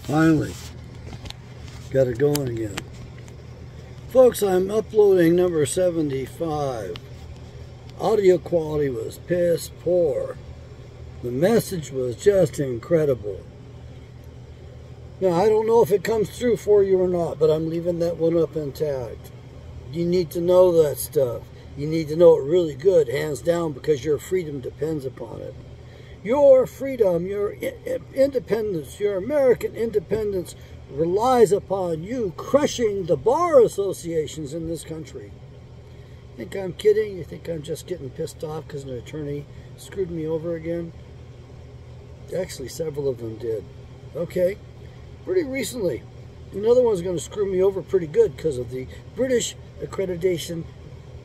Finally, got it going again. Folks, I'm uploading number 75. Audio quality was piss poor. The message was just incredible. Now, I don't know if it comes through for you or not, but I'm leaving that one up intact. You need to know that stuff. You need to know it really good, hands down, because your freedom depends upon it. Your freedom, your independence, your American independence relies upon you crushing the bar associations in this country. Think I'm kidding? You think I'm just getting pissed off because an attorney screwed me over again? Actually, several of them did. Okay. Pretty recently, another one's going to screw me over pretty good because of the British Accreditation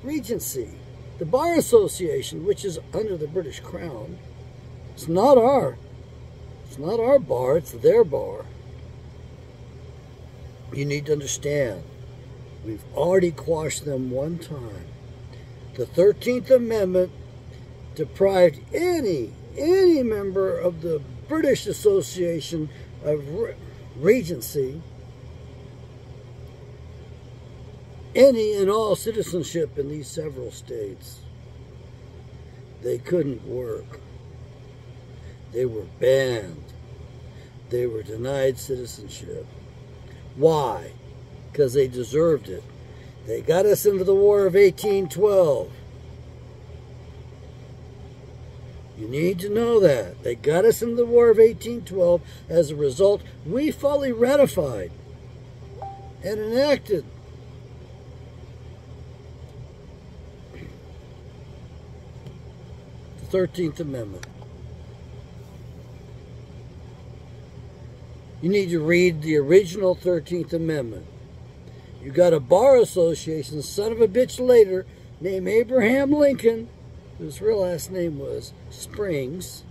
Regency. The Bar Association, which is under the British Crown, it's not our bar, it's their bar. You need to understand, we've already quashed them one time. The 13th Amendment deprived any member of the British Association of Regency any and all citizenship in these several states. They couldn't work. They were banned. They were denied citizenship. Why? Because they deserved it. They got us into the War of 1812. You need to know that. They got us into the War of 1812. As a result, we fully ratified and enacted the 13th Amendment. You need to read the original 13th Amendment. You got a bar association, son of a bitch later, named Abraham Lincoln, whose real last name was Springs,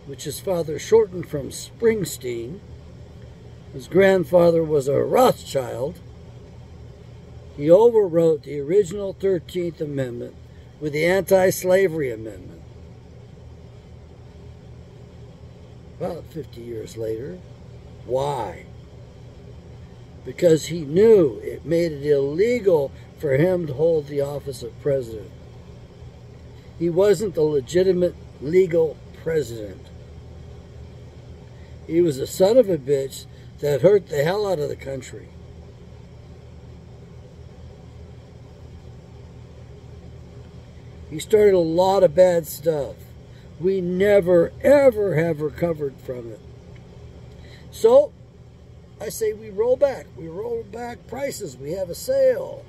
which his father shortened from Springsteen. His grandfather was a Rothschild. He overwrote the original 13th Amendment with the Anti-Slavery Amendment. About 50 years later. Why? Because he knew it made it illegal for him to hold the office of president. He wasn't the legitimate legal president. He was a son of a bitch that hurt the hell out of the country. He started a lot of bad stuff. We never, ever have recovered from it. So, I say we roll back. We roll back prices. We have a sale,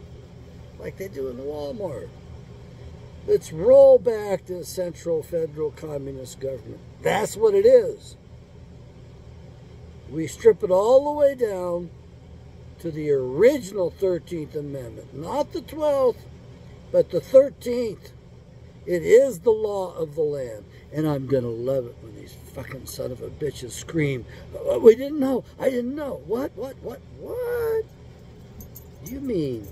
like they do in the Walmart. Let's roll back the Central Federal Communist Government. That's what it is. We strip it all the way down to the original 13th Amendment. Not the 12th, but the 13th. It is the law of the land. And I'm going to love it when these fucking son of a bitches scream, "Oh, we didn't know. I didn't know." What? You mean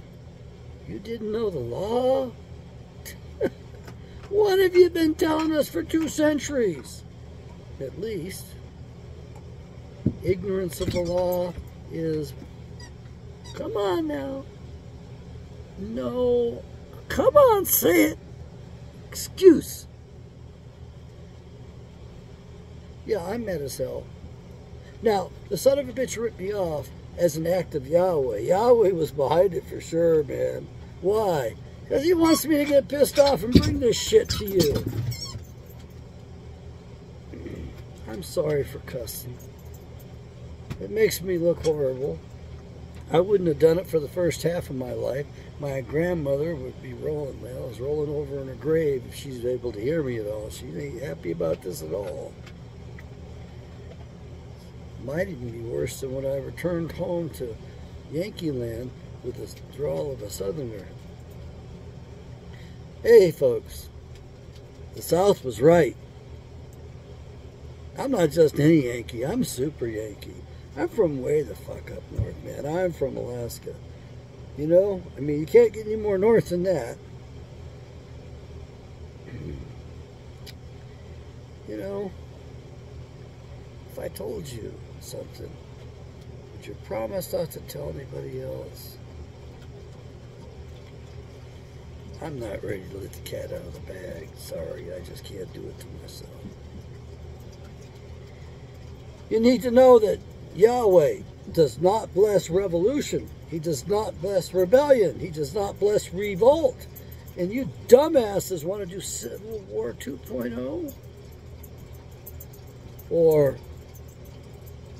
you didn't know the law? What have you been telling us for 2 centuries? At least. Ignorance of the law is... Come on now. No. Come on, say it. Excuse. Yeah, I'm mad as hell. Now, the son of a bitch ripped me off as an act of Yahweh. Yahweh was behind it for sure, man. Why? Because he wants me to get pissed off and bring this shit to you. I'm sorry for cussing. It makes me look horrible. I wouldn't have done it for the first half of my life. My grandmother would be rolling, well, I was rolling over in her grave if she's able to hear me at all. She ain't happy about this at all. Might even be worse than when I returned home to Yankee Land with the drawl of a Southerner. Hey, folks, the South was right. I'm not just any Yankee. I'm super Yankee. I'm from way the fuck up north, man. I'm from Alaska. You know? I mean, you can't get any more north than that. You know? If I told you something, Would you promise not to tell anybody else? I'm not ready to let the cat out of the bag. Sorry, I just can't do it to myself. You need to know that Yahweh does not bless revolution. He does not bless rebellion. He does not bless revolt. And you dumbasses want to do Civil War 2.0? Or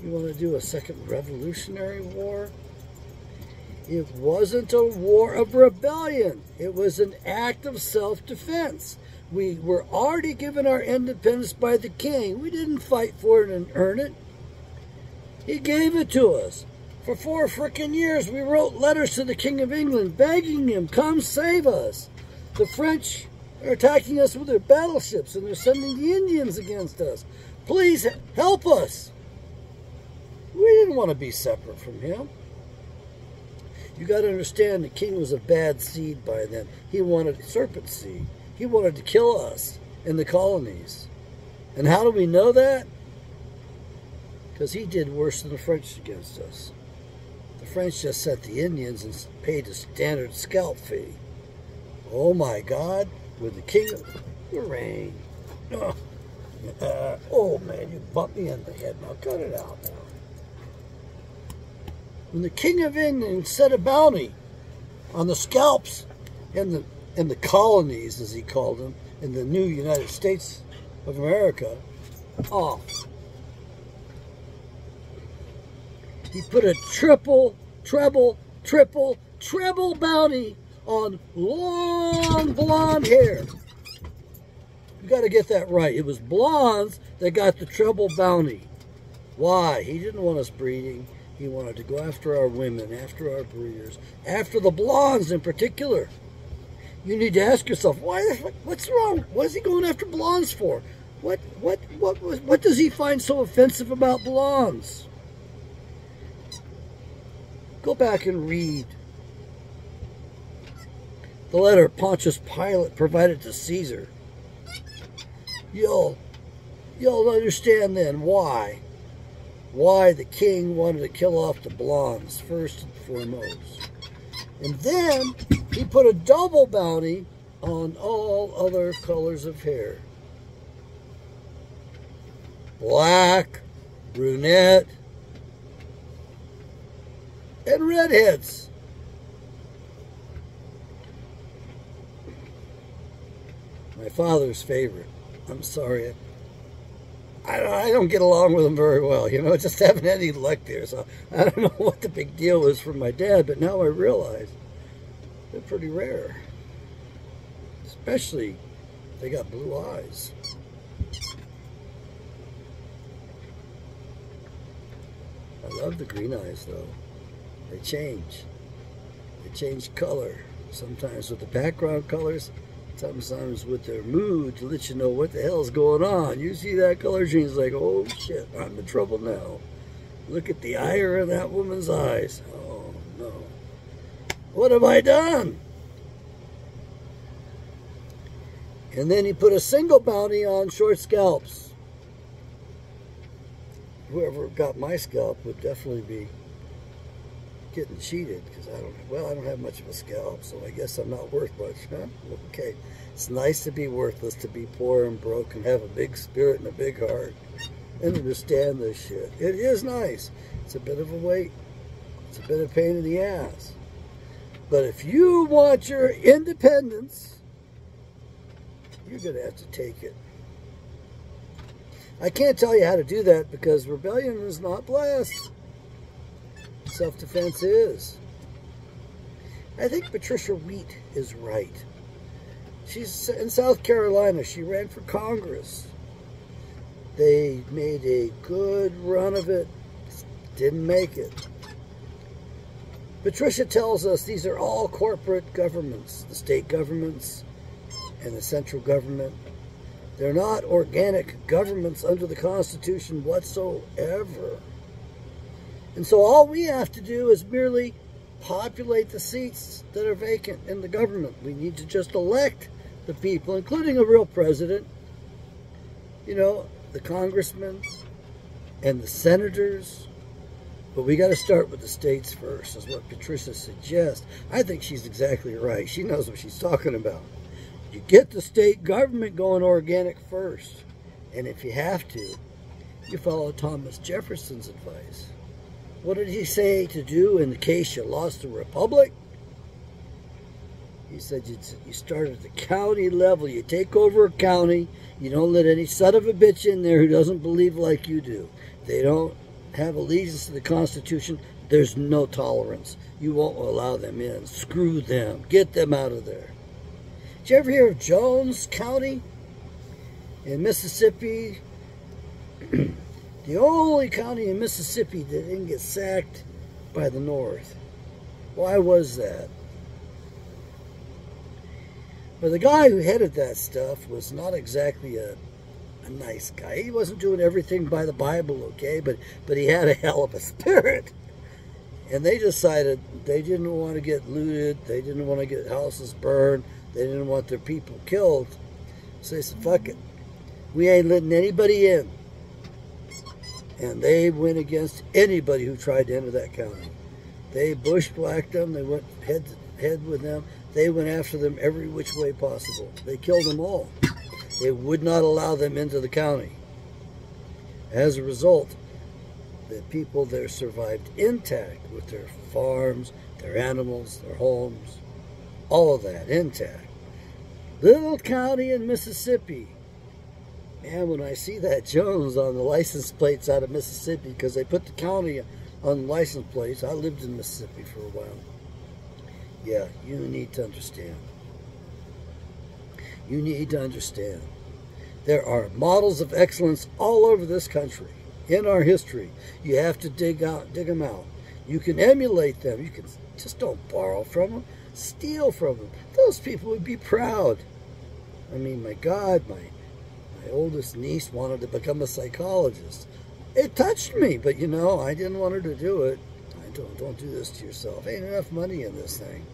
you want to do a second Revolutionary War? It wasn't a war of rebellion. It was an act of self-defense. We were already given our independence by the king. We didn't fight for it and earn it. He gave it to us. For 4 frickin' years, we wrote letters to the King of England begging him, come save us. The French are attacking us with their battleships, and they're sending the Indians against us. Please help us. We didn't want to be separate from him. You got to understand, the king was a bad seed by then. He wanted serpent seed. He wanted to kill us in the colonies. And how do we know that? Because he did worse than the French against us. The French just sent the Indians and paid a standard scalp fee. Oh my God, with the king of the rain. Oh man, you bumped me in the head. Now cut it out now. When the King of England set a bounty on the scalps in the colonies, as he called them, in the new United States of America, he put a treble bounty on long blonde hair. You got to get that right. It was blondes that got the treble bounty. Why? He didn't want us breeding. He wanted to go after our women, after our breeders, after the blondes in particular. You need to ask yourself, what's wrong? What is he going after blondes for? What does he find so offensive about blondes? Go back and read the letter Pontius Pilate provided to Caesar. You'll understand then why the king wanted to kill off the blondes first and foremost. And then he put a double bounty on all other colors of hair. Black, brunette, and redheads. My father's favorite. I'm sorry. I don't get along with them very well, you know, just haven't had any luck there. So I don't know what the big deal is for my dad, but now I realize they're pretty rare. Especially if they got blue eyes. I love the green eyes though. They change. They change color. Sometimes with the background colors, sometimes with their mood to let you know what the hell's going on. You see that color change, it's like, oh shit, I'm in trouble now. Look at the ire in that woman's eyes. Oh no. What have I done? And then he put a single bounty on short scalps. Whoever got my scalp would definitely be getting cheated, because I don't have much of a scalp, so I guess I'm not worth much, huh? Okay, it's nice to be worthless, to be poor and broke and have a big spirit and a big heart and understand this shit. It is nice. It's a bit of a weight. It's a bit of pain in the ass. But if you want your independence, you're going to have to take it. I can't tell you how to do that because rebellion is not blessed. Self-defense is. I think Patricia Wheat is right. She's in South Carolina. She ran for Congress. They made a good run of it. Didn't make it. Patricia tells us these are all corporate governments, the state governments and the central government. They're not organic governments under the Constitution whatsoever. And so all we have to do is merely populate the seats that are vacant in the government. We need to just elect the people, including a real president, you know, the congressmen and the senators But we got to start with the states first, is what Patricia suggests. I think she's exactly right. She knows what she's talking about. You get the state government going organic first. And if you have to, you follow Thomas Jefferson's advice. What did he say to do in the case you lost the republic? He said you start at the county level. You take over a county. You don't let any son of a bitch in there who doesn't believe like you do. They don't have allegiance to the Constitution. There's no tolerance. You won't allow them in. Screw them. Get them out of there. Did you ever hear of Jones County in Mississippi? The only county in Mississippi that didn't get sacked by the North. Why was that? Well, the guy who headed that stuff was not exactly a nice guy. He wasn't doing everything by the Bible, okay, but he had a hell of a spirit. And they decided they didn't want to get looted. They didn't want to get houses burned. They didn't want their people killed. So they said, fuck it. We ain't letting anybody in. And they went against anybody who tried to enter that county. They bushwhacked them. They went head to head with them. They went after them every which way possible. They killed them all. They would not allow them into the county. As a result, the people there survived intact with their farms, their animals, their homes, all of that intact. Little county in Mississippi. Man, when I see that Jones on the license plates out of Mississippi, because they put the county on the license plates. I lived in Mississippi for a while. Yeah, you need to understand. You need to understand. There are models of excellence all over this country, in our history. You have to dig them out. You can emulate them. You can just don't borrow from them, steal from them. Those people would be proud. I mean, my God, my oldest niece wanted to become a psychologist. It touched me, but you know, I didn't want her to do it. Don't do this to yourself. Ain't enough money in this thing.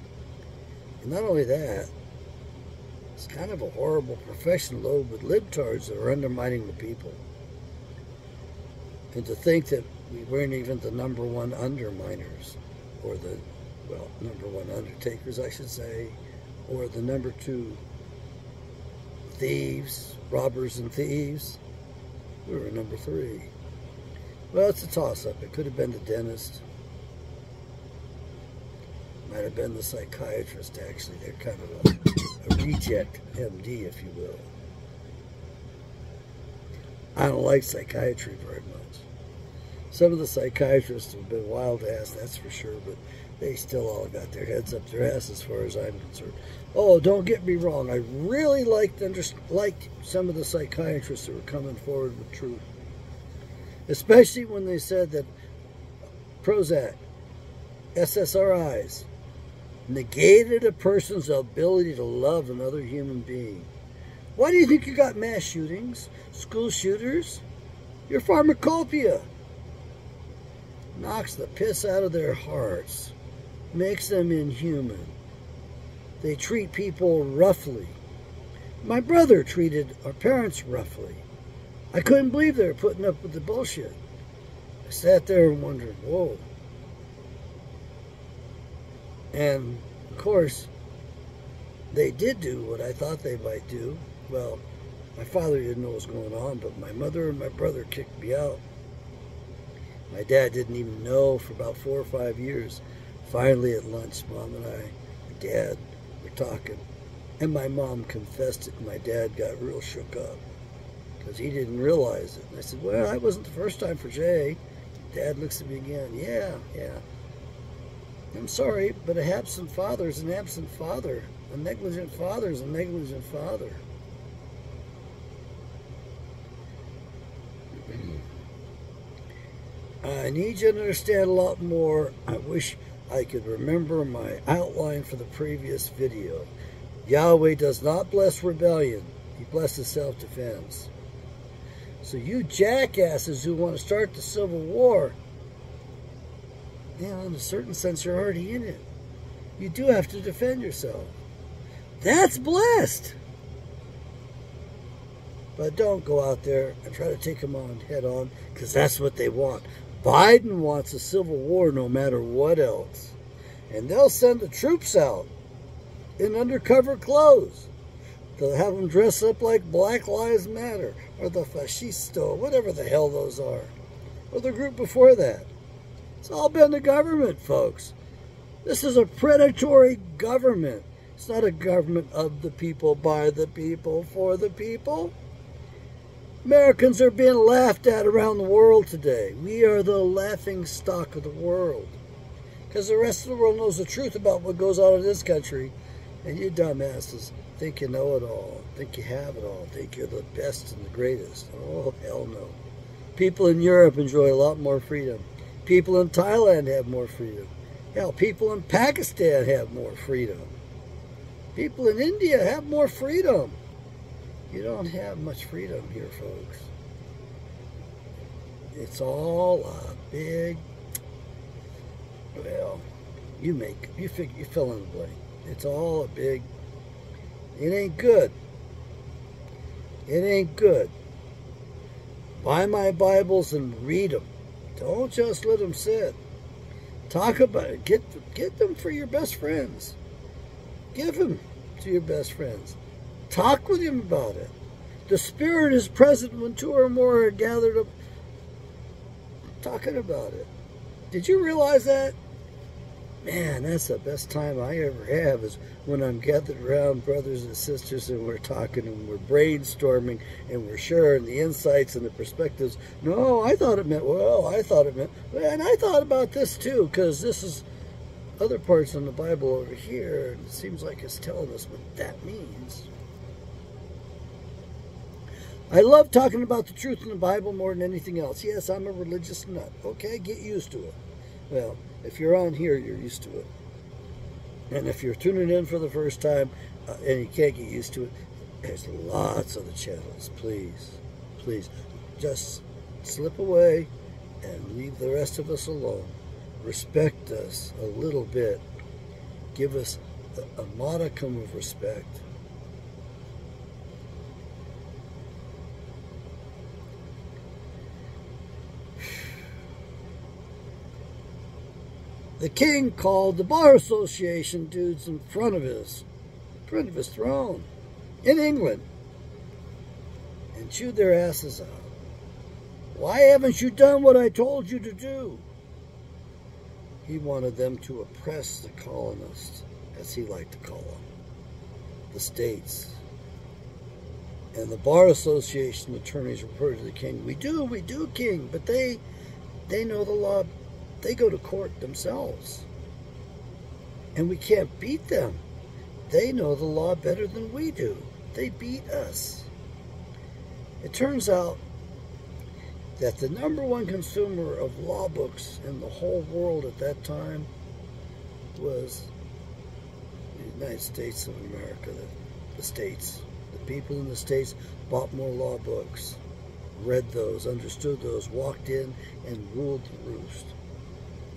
And not only that, it's kind of a horrible profession load with libtards that are undermining the people. And to think that we weren't even the #1 underminers, or the, well, #1 undertakers, I should say, or the #2 thieves, robbers and thieves. We were #3. Well, it's a toss-up. It could have been the dentist. Might have been the psychiatrist, actually. They're kind of a reject MD, if you will. I don't like psychiatry very much. Some of the psychiatrists have been wild ass, that's for sure, but they still all got their heads up their ass as far as I'm concerned. Oh, don't get me wrong. I really liked some of the psychiatrists that were coming forward with truth. Especially when they said that Prozac, SSRIs, negated a person's ability to love another human being. Why do you think you got mass shootings, school shooters? Your pharmacopoeia knocks the piss out of their hearts, makes them inhuman. They treat people roughly. My brother treated our parents roughly. I couldn't believe they were putting up with the bullshit. I sat there and wondered, whoa. And, of course, they did do what I thought they might do. Well, my father didn't know what was going on, but my mother and my brother kicked me out. My dad didn't even know for about 4 or 5 years. Finally, at lunch, Mom and Dad were talking. And my mom confessed it, and my dad got real shook up because he didn't realize it. And I said, well, that wasn't the first time for Jay. Dad looks at me again. Yeah. I'm sorry, but a absent father is an absent father. A negligent father is a negligent father. I need you to understand a lot more. I wish I could remember my outline for the previous video. Yahweh does not bless rebellion. He blesses self-defense. So you jackasses who want to start the Civil War, in a certain sense, you're already in it. You do have to defend yourself. That's blessed. But don't go out there and try to take them on head on, because that's what they want. Biden wants a civil war no matter what else. And they'll send the troops out in undercover clothes. They'll have them dress up like Black Lives Matter or the Fascisto, whatever the hell those are. Or the group before that. It's all been the government, folks. This is a predatory government. It's not a government of the people, by the people, for the people. Americans are being laughed at around the world today. We are the laughing stock of the world. Because the rest of the world knows the truth about what goes on in this country. And you dumbasses think you know it all, think you have it all, think you're the best and the greatest. Oh, hell no. People in Europe enjoy a lot more freedom. People in Thailand have more freedom. Hell, people in Pakistan have more freedom. People in India have more freedom. You don't have much freedom here, folks. It's all a big, well, you fill in the blank. It's all a big, it ain't good. It ain't good. Buy my Bibles and read them. Don't just let them sit. Talk about it. Get them for your best friends. Give them to your best friends. Talk with them about it. The Spirit is present when two or more are gathered up talking about it. Did you realize that? Man, that's the best time I ever have is when I'm gathered around brothers and sisters and we're talking and we're brainstorming and we're sharing the insights and the perspectives. No, I thought it meant, well, I thought it meant, and I thought about this too, because this is other parts in the Bible over here, and it seems like it's telling us what that means. I love talking about the truth in the Bible more than anything else. Yes, I'm a religious nut. Okay, get used to it. Well, if you're on here, you're used to it. And if you're tuning in for the first time and you can't get used to it, there's lots of the channels. Please, please, just slip away and leave the rest of us alone. Respect us a little bit. Give us a modicum of respect. The king called the bar association dudes in front of his throne in England and chewed their asses out. Why haven't you done what I told you to do? He wanted them to oppress the colonists, as he liked to call them, the states. And the bar association attorneys reported to the king, we do, king, but they know the law. They go to court themselves. And we can't beat them. They know the law better than we do. They beat us. It turns out that the #1 consumer of law books in the whole world at that time was the United States of America, the states. The people in the states bought more law books, read those, understood those, walked in and ruled the roost.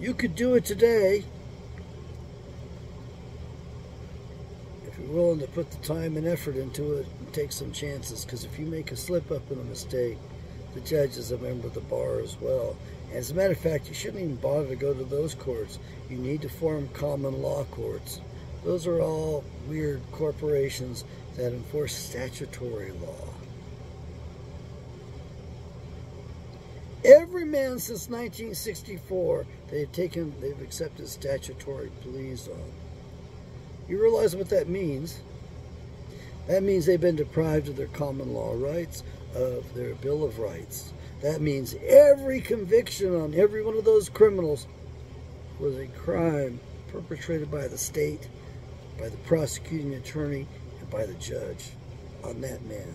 You could do it today if you're willing to put the time and effort into it and take some chances, because if you make a slip up and a mistake, the judge is a member of the bar as well. And as a matter of fact, you shouldn't even bother to go to those courts. You need to form common law courts. Those are all weird corporations that enforce statutory law. Every man since 1964, they've accepted statutory pleas on. You realize what that means? That means they've been deprived of their common law rights, of their Bill of Rights. That means every conviction on every one of those criminals was a crime perpetrated by the state, by the prosecuting attorney, and by the judge on that man.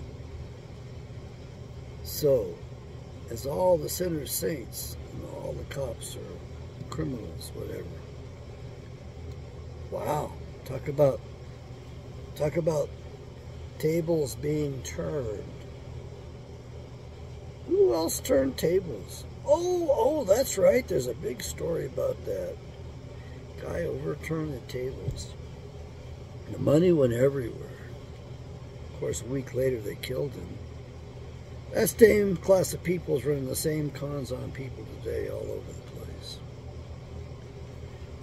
So, as all the sinners saints and all the cops are criminals, whatever. Wow, talk about tables being turned. Who else turned tables? Oh, that's right. There's a big story about that. Guy overturned the tables. The money went everywhere. Of course, a week later they killed him. That same class of people is running the same cons on people today all over the place.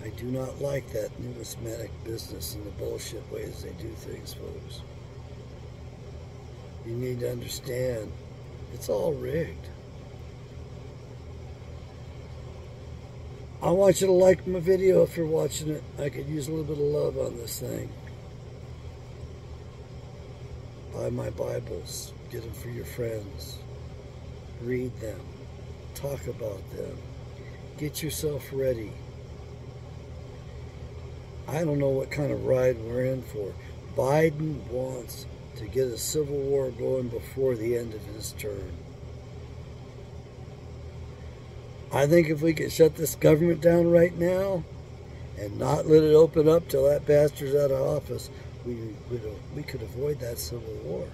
I do not like that numismatic business and the bullshit ways they do things, folks. You need to understand, it's all rigged. I want you to like my video if you're watching it. I could use a little bit of love on this thing. Buy my Bibles. Get them for your friends. Read them. Talk about them. Get yourself ready. I don't know what kind of ride we're in for. Biden wants to get a civil war going before the end of his term. I think if we could shut this government down right now and not let it open up till that bastard's out of office, we could avoid that civil war.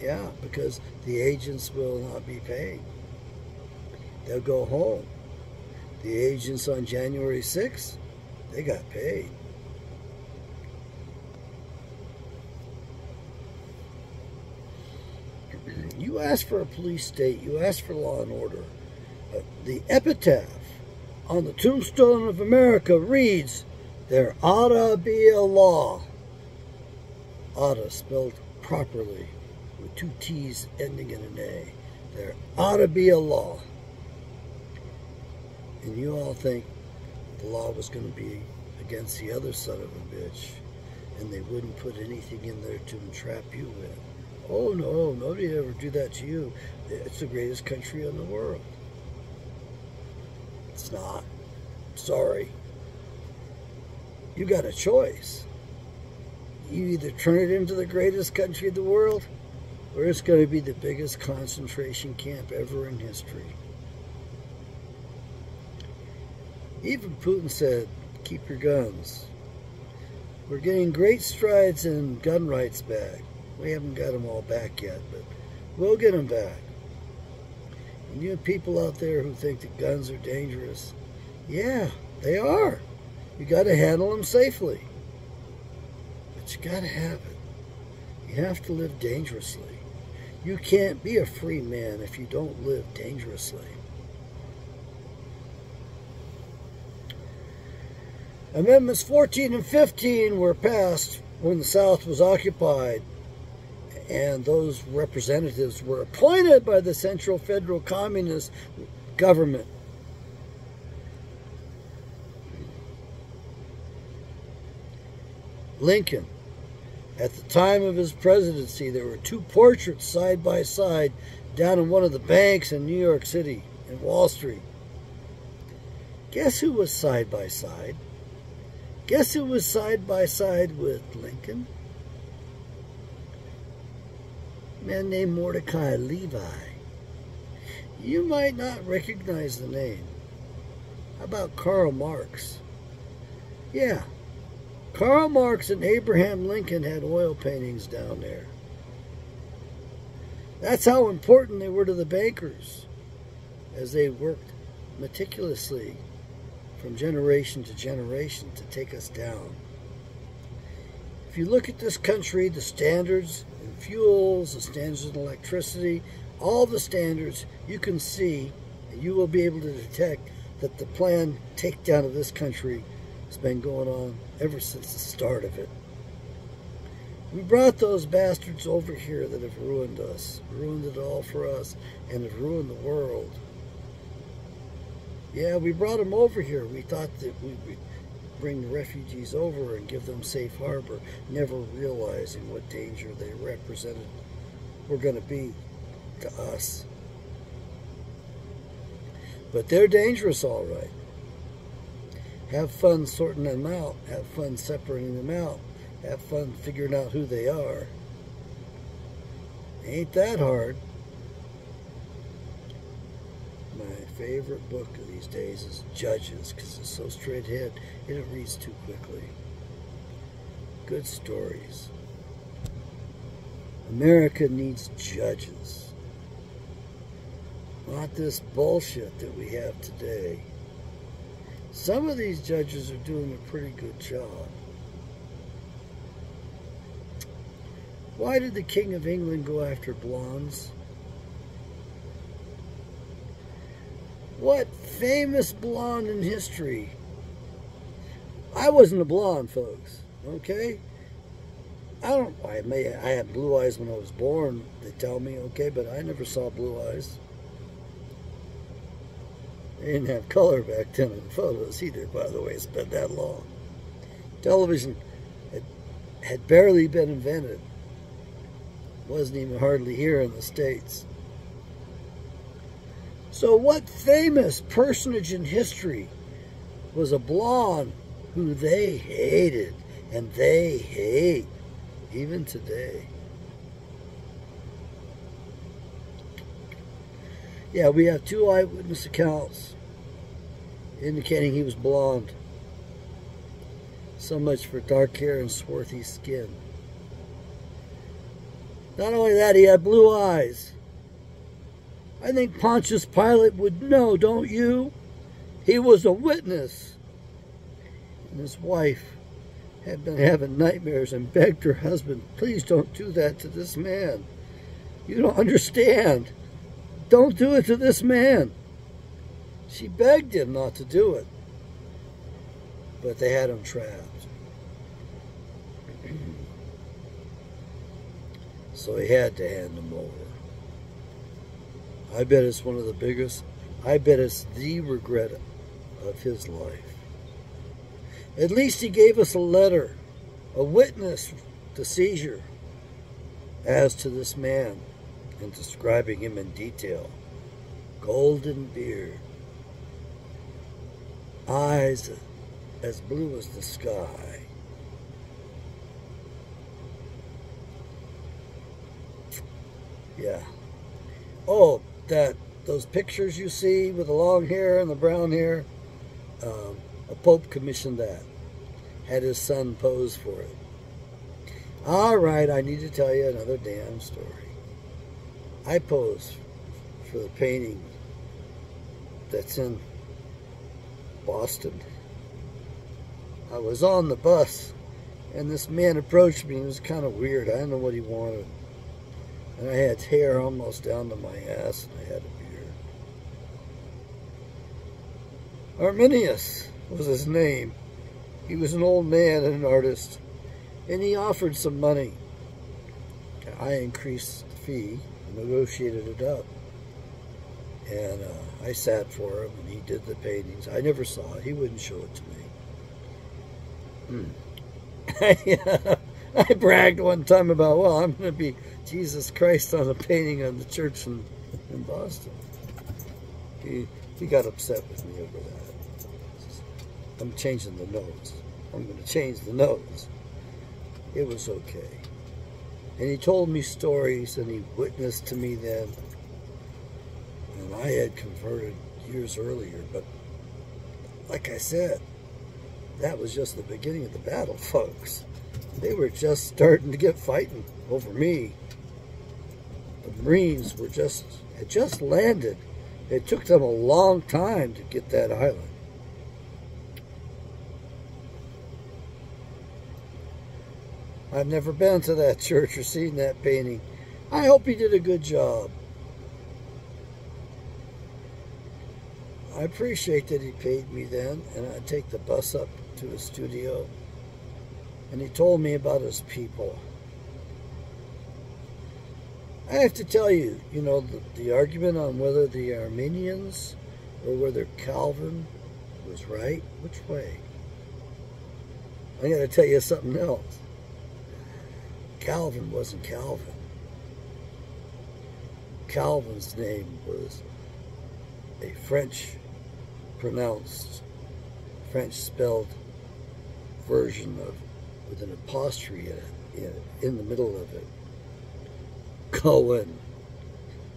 Yeah, because the agents will not be paid. They'll go home. The agents on January 6th, they got paid. You ask for a police state, you ask for law and order. The epitaph on the tombstone of America reads, "There oughta be a law." Oughta spelled properly with 2 T's ending in an A. There oughta be a law. And you all think the law was going to be against the other son of a bitch, and they wouldn't put anything in there to entrap you with. Oh no, nobody would ever do that to you. It's the greatest country in the world. It's not. Sorry. You got a choice. You either turn it into the greatest country in the world, or it's going to be the biggest concentration camp ever in history. Even Putin said, keep your guns. We're getting great strides in gun rights back. We haven't got them all back yet, but we'll get them back. And you people out there who think that guns are dangerous, yeah, they are. You got to handle them safely. But you got to have it. You have to live dangerously. You can't be a free man if you don't live dangerously. Amendments 14 and 15 were passed when the South was occupied, and those representatives were appointed by the Central Federal Communist government. Lincoln, at the time of his presidency, there were 2 portraits side by side down in one of the banks in New York City, in Wall Street. Guess who was side by side? Guess who was side by side with Lincoln? A man named Mordecai Levi. You might not recognize the name. How about Karl Marx? Yeah, Karl Marx and Abraham Lincoln had oil paintings down there. That's how important they were to the bankers, as they worked meticulously from generation to generation to take us down. If you look at this country, the standards in fuels, the standards in electricity, all the standards, you can see, and you will be able to detect that the planned takedown of this country has been going on ever since the start of it. We brought those bastards over here that have ruined us, ruined it all for us, and have ruined the world. Yeah, we brought them over here. We thought that we would bring the refugees over and give them safe harbor, never realizing what danger they represented were going to be to us. But they're dangerous, all right. Have fun sorting them out. Have fun separating them out. Have fun figuring out who they are. Ain't that hard. My favorite book of these days is Judges, because it's so straight ahead, and it reads too quickly. Good stories. America needs judges. Not this bullshit that we have today. Some of these judges are doing a pretty good job. Why did the King of England go after blondes? What famous blonde in history? I wasn't a blonde, folks. Okay? I had blue eyes when I was born, they tell me, okay, but I never saw blue eyes. They didn't have color back then in the photos either, by the way. It's been that long. Television had barely been invented. Wasn't even hardly here in the States. So what famous personage in history was a blonde who they hated, and they hate even today? Yeah, we have 2 eyewitness accounts indicating he was blonde. So much for dark hair and swarthy skin. Not only that, he had blue eyes. I think Pontius Pilate would know, don't you? He was a witness. And his wife had been having nightmares and begged her husband, please don't do that to this man. You don't understand. Don't do it to this man. She begged him not to do it. But they had him trapped. So he had to hand him over. I bet it's one of the biggest, I bet it's the regret of his life. At least he gave us a letter, a witness to seizure as to this man, and describing him in detail. Golden beard, eyes as blue as the sky. Yeah. Oh, those pictures you see with the long hair and the brown hair, a pope commissioned that. Had his son pose for it. All right, I need to tell you another damn story. I posed for the painting that's in Boston. I was on the bus, and this man approached me. It was kind of weird. I didn't know what he wanted. And I had hair almost down to my ass, and I had a beard. Arminius was his name. He was an old man and an artist, and he offered some money. I increased the fee, negotiated it up, and I sat for him, and he did the paintings. I never saw it. He wouldn't show it to me. I bragged one time about, well, I'm going to be Jesus Christ on a painting on the church in Boston. He got upset with me over that. I'm changing the notes. I'm going to change the notes. It was okay. And he told me stories, and he witnessed to me then. And I had converted years earlier, but like I said, that was just the beginning of the battle, folks. They were just starting to get fighting over me. The Marines had just landed. It took them a long time to get that island. I've never been to that church or seen that painting. I hope he did a good job. I appreciate that he paid me then, and I'd take the bus up to his studio. And he told me about his people. I have to tell you, you know, the argument on whether the Arminians or whether Calvin was right, which way? I got to tell you something else. Calvin wasn't Calvin. Calvin's name was a French-pronounced, French-spelled version of, with an apostrophe in the middle of it. Cohen.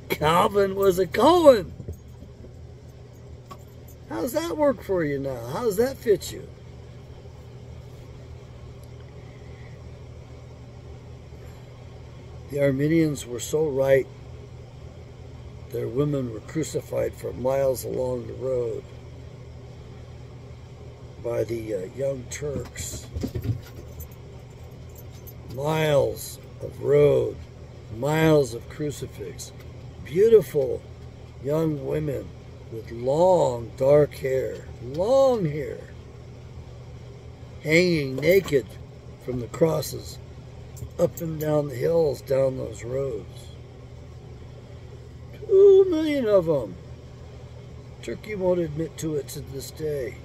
Calvin was a Cohen. How's that work for you now? How's that fit you? The Arminians were so right. Their women were crucified for miles along the road by the young Turks. Miles of road, miles of crucifix, beautiful young women with long dark hair, hanging naked from the crosses up and down the hills, down those roads. 2 million of them. Turkey won't admit to it to this day.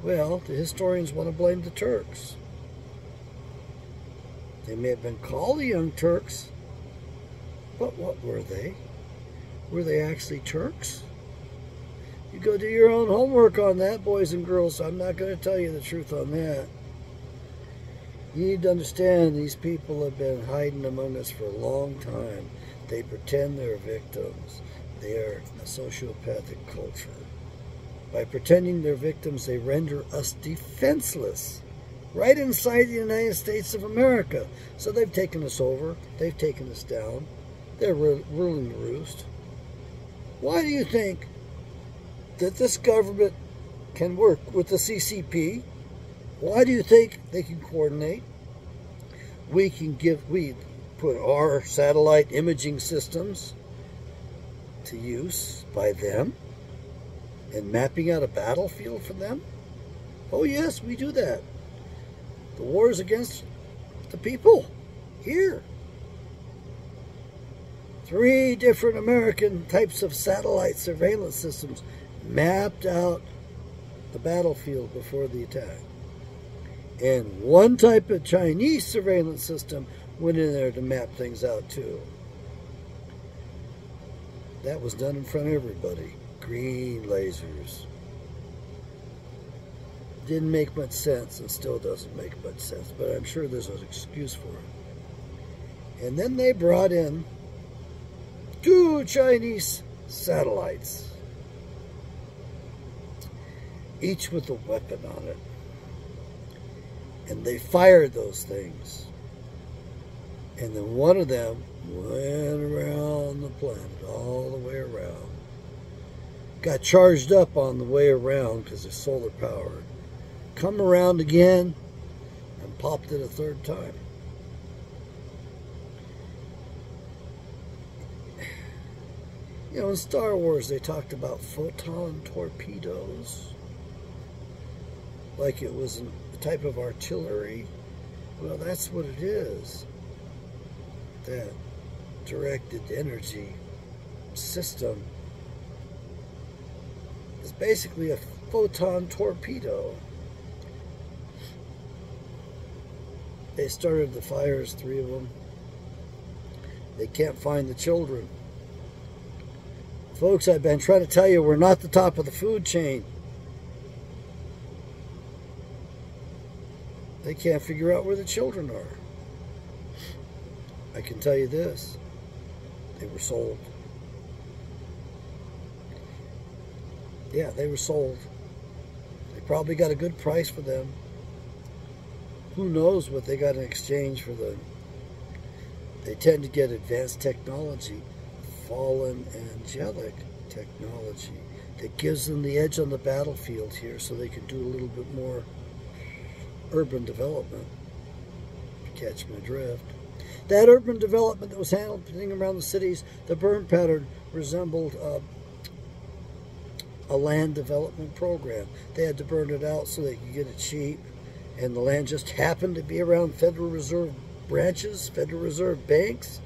Well, the historians want to blame the Turks. They may have been called the Young Turks, but what were they? Were they actually Turks? You go do your own homework on that, boys and girls. I'm not going to tell you the truth on that. You need to understand these people have been hiding among us for a long time. They pretend they're victims. They are a sociopathic culture. By pretending they're victims, they render us defenseless right inside the United States of America. So they've taken us over. They've taken us down. They're ruling the roost. Why do you think that this government can work with the CCP? Why do you think they can coordinate? We put our satellite imaging systems to use by them and mapping out a battlefield for them? Oh yes, we do that. The war is against the people here. 3 different American types of satellite surveillance systems mapped out the battlefield before the attack. And 1 type of Chinese surveillance system went in there to map things out too. That was done in front of everybody. Green lasers. Didn't make much sense and still doesn't make much sense, but I'm sure there's an excuse for it. And then they brought in 2 Chinese satellites, each with a weapon on it. And they fired those things. And then one of them went around the planet, all the way around. Got charged up on the way around because it's solar powered. Come around again and popped it a 3rd time. You know, in Star Wars, they talked about photon torpedoes, like it was a type of artillery. Well, that's what it is. That directed energy system is basically a photon torpedo. They started the fires, 3 of them. They can't find the children. Folks, I've been trying to tell you, we're not the top of the food chain. They can't figure out where the children are. I can tell you this, they were sold. Yeah, they were sold. They probably got a good price for them. Who knows what they got in exchange for them. They tend to get advanced technology, fallen angelic technology, that gives them the edge on the battlefield here so they can do a little bit more urban development. Catch my drift. That urban development that was happening around the cities, the burn pattern resembled a land development program. They had to burn it out so they could get it cheap, and the land just happened to be around Federal Reserve branches, Federal Reserve banks,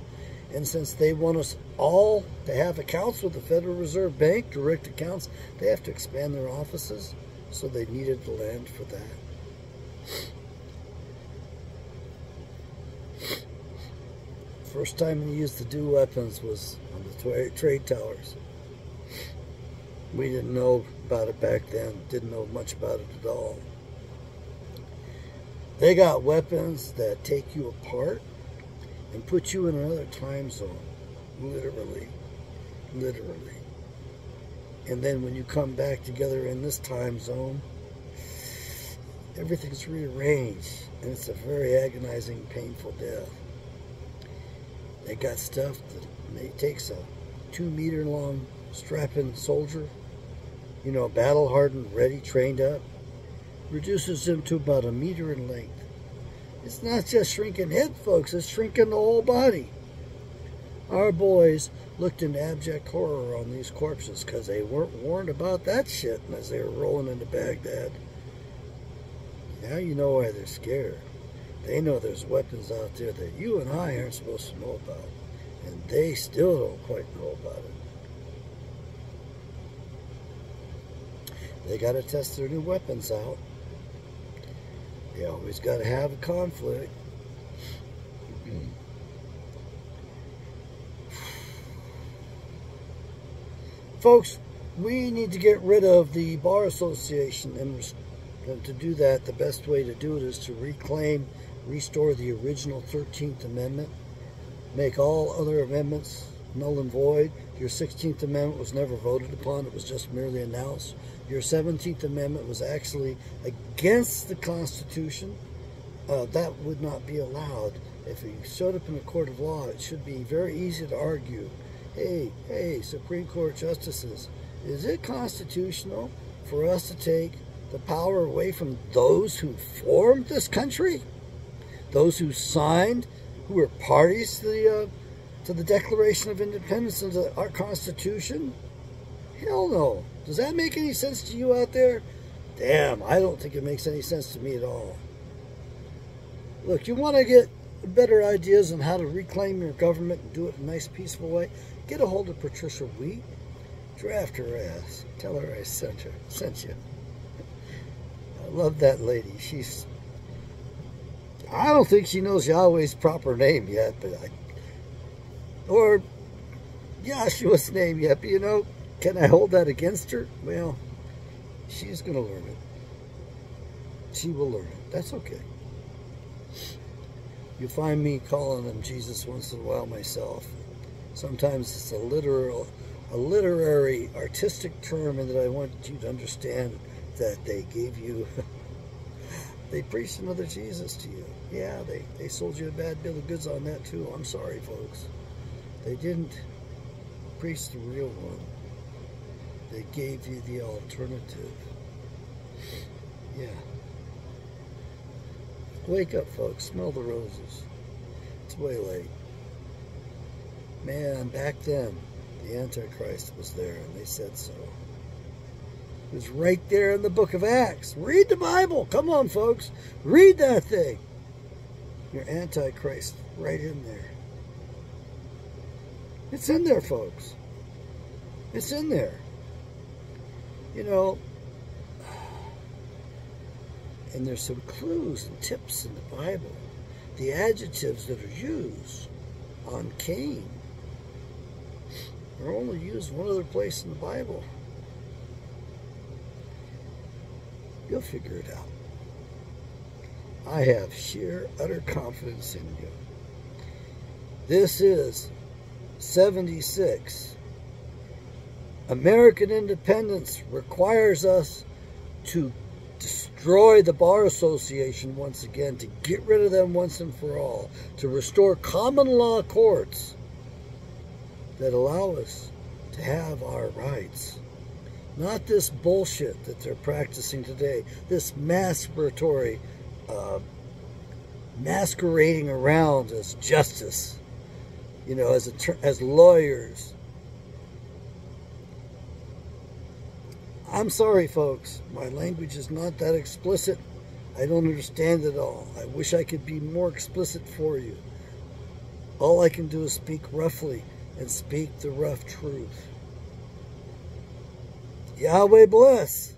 and since they want us all to have accounts with the Federal Reserve Bank, direct accounts, they have to expand their offices, so they needed the land for that. First time we used the DEW weapons was on the trade towers. We didn't know about it back then, didn't know much about it at all. They got weapons that take you apart and put you in another time zone, literally. And then when you come back together in this time zone, everything's rearranged, and it's a very agonizing, painful death. They got stuff that takes a 2-meter long strapping soldier, you know, battle hardened, ready, trained up, reduces them to about 1 meter in length. It's not just shrinking head, folks. It's shrinking the whole body. Our boys looked in abject horror on these corpses because they weren't warned about that shit as they were rolling into Baghdad. Now you know why they're scared. They know there's weapons out there that you and I aren't supposed to know about. And they still don't quite know about it. They got to test their new weapons out. They always got to have a conflict. Folks, we need to get rid of the Bar Association, and to do that, the best way to do it is to restore the original 13th Amendment, make all other amendments null and void. Your 16th Amendment was never voted upon, it was just merely announced. Your 17th Amendment was actually against the Constitution. That would not be allowed. If you showed up in a court of law, it should be very easy to argue, hey, Supreme Court justices, is it constitutional for us to take the power away from those who formed this country? Those who signed, who were parties to the Declaration of Independence and to our Constitution? Hell no. Does that make any sense to you out there? Damn, I don't think it makes any sense to me at all. Look, you want to get better ideas on how to reclaim your government and do it in a nice, peaceful way? Get a hold of Patricia Wheat. Draft her ass. Tell her I sent you. I love that lady. I don't think she knows Yahweh's proper name yet, or Yahshua's name yet, but you know, can I hold that against her? Well, she's going to learn it. She will learn it. That's okay. You find me calling him Jesus once in a while myself. Sometimes it's a literary, artistic term, and that I want you to understand that they gave you, they preached another Jesus to you. Yeah, they sold you a bad bill of goods on that too. I'm sorry, folks. They didn't preach the real one. They gave you the alternative. Yeah. Wake up, folks. Smell the roses. It's way late. Man, back then, the Antichrist was there, and they said so. It was right there in the book of Acts. Read the Bible. Come on, folks. Read that thing. Your Antichrist right in there. It's in there, folks. It's in there. You know, and there's some clues and tips in the Bible. The adjectives that are used on Cain are only used one other place in the Bible. You'll figure it out. I have sheer, utter confidence in you. This is 76. American independence requires us to destroy the Bar Association once again, to get rid of them once and for all, to restore common law courts that allow us to have our rights. Not this bullshit that they're practicing today, this masturbatory, masquerading around as justice, you know, as lawyers. I'm sorry, folks. My language is not that explicit. I don't understand it all. I wish I could be more explicit for you. All I can do is speak roughly and speak the rough truth. Yahweh bless.